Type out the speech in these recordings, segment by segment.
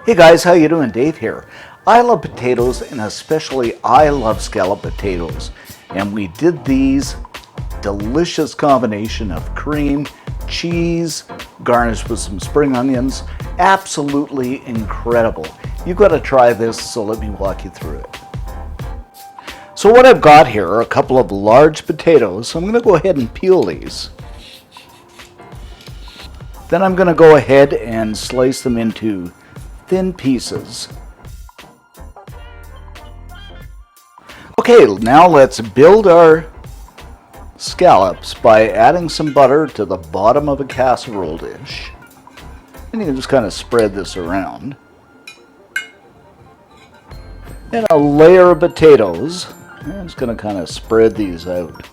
Hey guys, how you doing? Dave here. I love potatoes, and especially I love scallop potatoes. And we did these delicious combination of cream, cheese, garnished with some spring onions. Absolutely incredible. You've got to try this, so let me walk you through it. So what I've got here are a couple of large potatoes. So I'm going to go ahead and peel these. Then I'm going to go ahead and slice them into thin pieces. Okay, now let's build our scallops by adding some butter to the bottom of a casserole dish. And you can just kind of spread this around. And a layer of potatoes. I'm just going to kind of spread these out.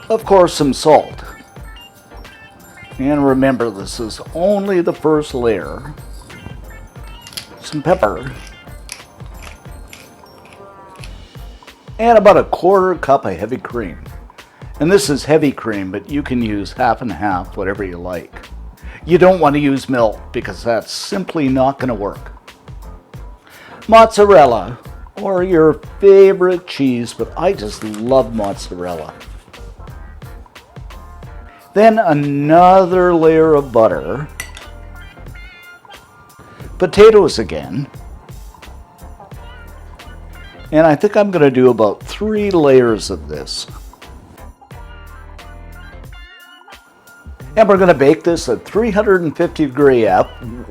Of course, some salt. And remember, this is only the first layer. Some pepper. And about a quarter cup of heavy cream. And this is heavy cream, but you can use half and half, whatever you like. You don't want to use milk because that's simply not going to work. Mozzarella, or your favorite cheese, but I just love mozzarella. Then another layer of butter. Potatoes again. And I think I'm going to do about 3 layers of this. And we're going to bake this at 350 degree F,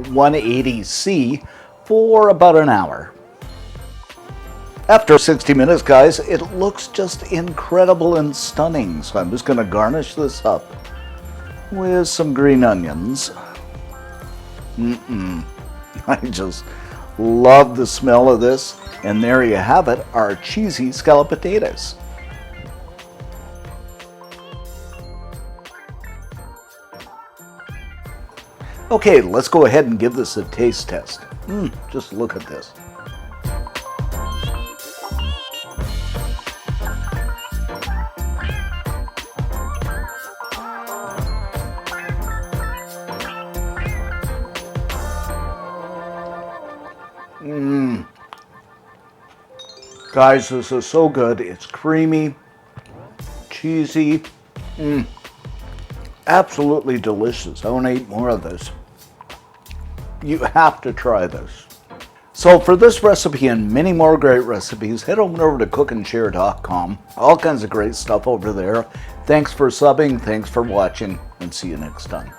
180 C, for about an hour. After 60 minutes, guys, it looks just incredible and stunning. So I'm just going to garnish this up with some green onions. I just love the smell of this. And there you have it, our cheesy scallop potatoes. Okay, let's go ahead and give this a taste test. Just look at this. Guys, this is so good. It's creamy, cheesy, absolutely delicious. I want to eat more of this. You have to try this. So for this recipe and many more great recipes, head on over to cookandshare.com. All kinds of great stuff over there. Thanks for subbing, thanks for watching, and see you next time.